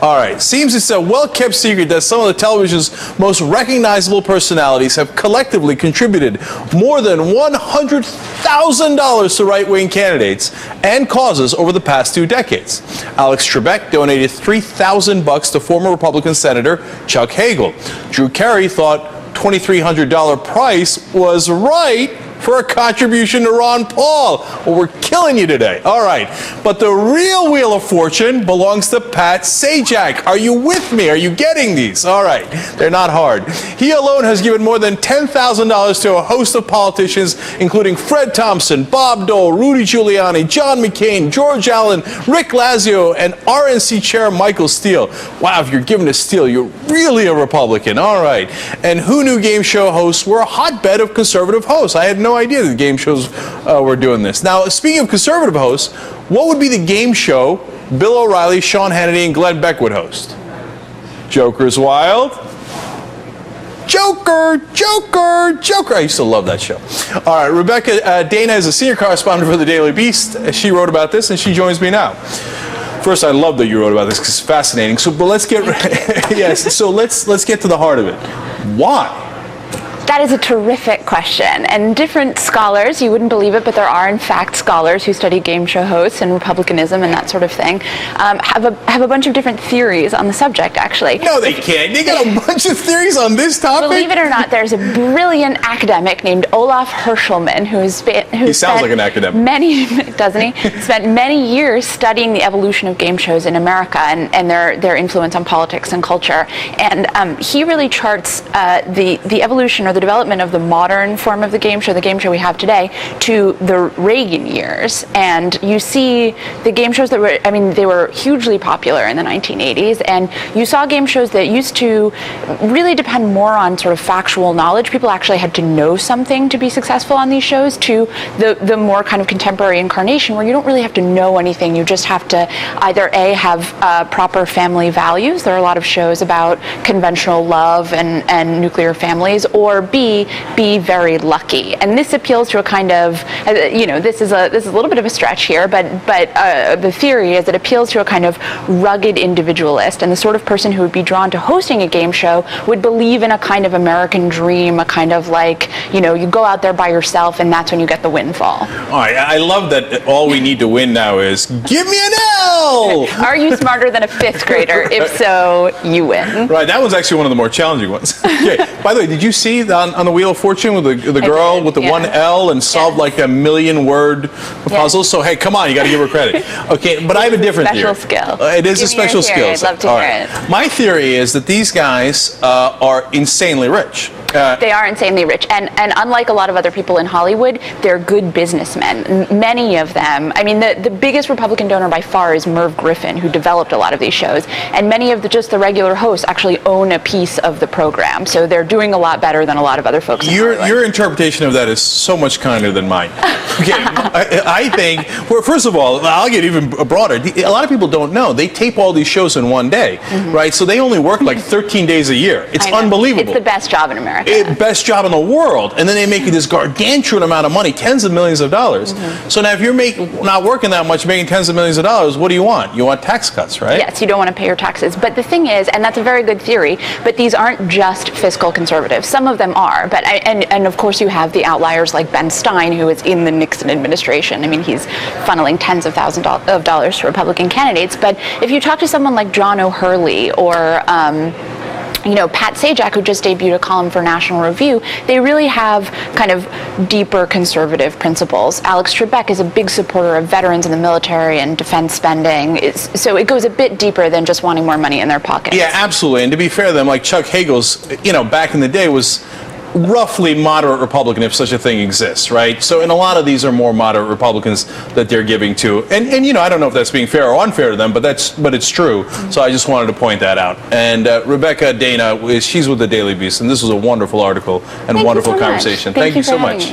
All right, seems it's a well-kept secret that some of the television's most recognizable personalities have collectively contributed more than $100,000 to right-wing candidates and causes over the past 2 decades. Alex Trebek donated $3,000 to former Republican Senator Chuck Hagel. Drew Carey thought $2,300 price was right for a contribution to Ron Paul. Well, we're killing you today. All right. But the real Wheel of Fortune belongs to Pat Sajak. Are you with me? Are you getting these? All right. They're not hard. He alone has given more than $10,000 to a host of politicians, including Fred Thompson, Bob Dole, Rudy Giuliani, John McCain, George Allen, Rick Lazio, and RNC Chair Michael Steele. Wow, if you're giving to Steele, you're really a Republican. All right. And who knew game show hosts were a hotbed of conservative hosts? I had no idea that game shows were doing this. Now, speaking of conservative hosts, what would be the game show Bill O'Reilly, Sean Hannity, and Glenn Beck would host? Joker's Wild. Joker, Joker, Joker. I used to love that show. All right, Rebecca Dana is a senior correspondent for the Daily Beast. She wrote about this, and she joins me now. First, I love that you wrote about this because it's fascinating. So, but let's get yes. So let's get to the heart of it. Why? That is a terrific question, and different scholars, you wouldn't believe it, but there are in fact scholars who study game show hosts and republicanism and that sort of thing, have a bunch of different theories on the subject, actually. No, they can't. They got a bunch of theories on this topic. Believe it or not, there's a brilliant academic named Olaf Herschelman who he sounds like an academic. Doesn't he? Spent many years studying the evolution of game shows in America and their influence on politics and culture, and he really charts the evolution or the development of the modern form of the game show we have today, to the Reagan years. And you see the game shows that were, they were hugely popular in the 1980s, and you saw game shows that used to really depend more on sort of factual knowledge. People actually had to know something to be successful on these shows, to the more kind of contemporary incarnation where you don't really have to know anything. You just have to either A, have proper family values. There are a lot of shows about conventional love and nuclear families, or B, be very lucky. And this appeals to a kind of, this is a little bit of a stretch here, but the theory is it appeals to a kind of rugged individualist, and the sort of person who would be drawn to hosting a game show would believe in a kind of American dream, a kind of like, you go out there by yourself and that's when you get the windfall. All right, I love that all we need to win now is, give me an L! Are you smarter than a 5th grader? If so, you win. Right, that was actually one of the more challenging ones. Okay, by the way, did you see on the Wheel of Fortune with the girl with the one L and solved like a 1,000,000-word puzzle? So, hey, come on, you got to give her credit. Okay, but I have a different theory. Special skill. It is a special skill. I'd love to hear it. My theory is that these guys are insanely rich. They are insanely rich, and unlike a lot of other people in Hollywood, they're good businessmen. Many of them, the biggest Republican donor by far is Merv Griffin, who developed a lot of these shows, and many of the regular hosts actually own a piece of the program, so they're doing a lot better than a lot of other folks in Hollywood. Your interpretation of that is so much kinder than mine. Okay, I think, well, first of all, I'll get even broader. A lot of people don't know, they tape all these shows in one day, right? So they only work like 13 days a year. It's unbelievable. It's the best job in America. Best job in the world, and then they make you this gargantuan amount of money, tens of millions of dollars. So now if you're not working that much, making tens of millions of dollars, what do you want? You want tax cuts, right? Yes, you don't want to pay your taxes. But the thing is, and that's a very good theory, but these aren't just fiscal conservatives. Some of them are, but and of course you have the outliers like Ben Stein, who is in the Nixon administration. He's funneling tens of thousands of dollars to Republican candidates. But if you talk to someone like John O'Hurley or Pat Sajak, who just debuted a column for National Review, they really have kind of deeper conservative principles. Alex Trebek is a big supporter of veterans in the military and defense spending. So it goes a bit deeper than just wanting more money in their pockets. Yeah, absolutely. And to be fair to them, like Chuck Hagel's, back in the day was roughly moderate Republican, if such a thing exists, right? So, and a lot of these are more moderate Republicans that they're giving to, and I don't know if that's being fair or unfair to them, but it's true. So I just wanted to point that out. And Rebecca Dana, she's with the Daily Beast, and this was a wonderful article and wonderful conversation. Thank you so much.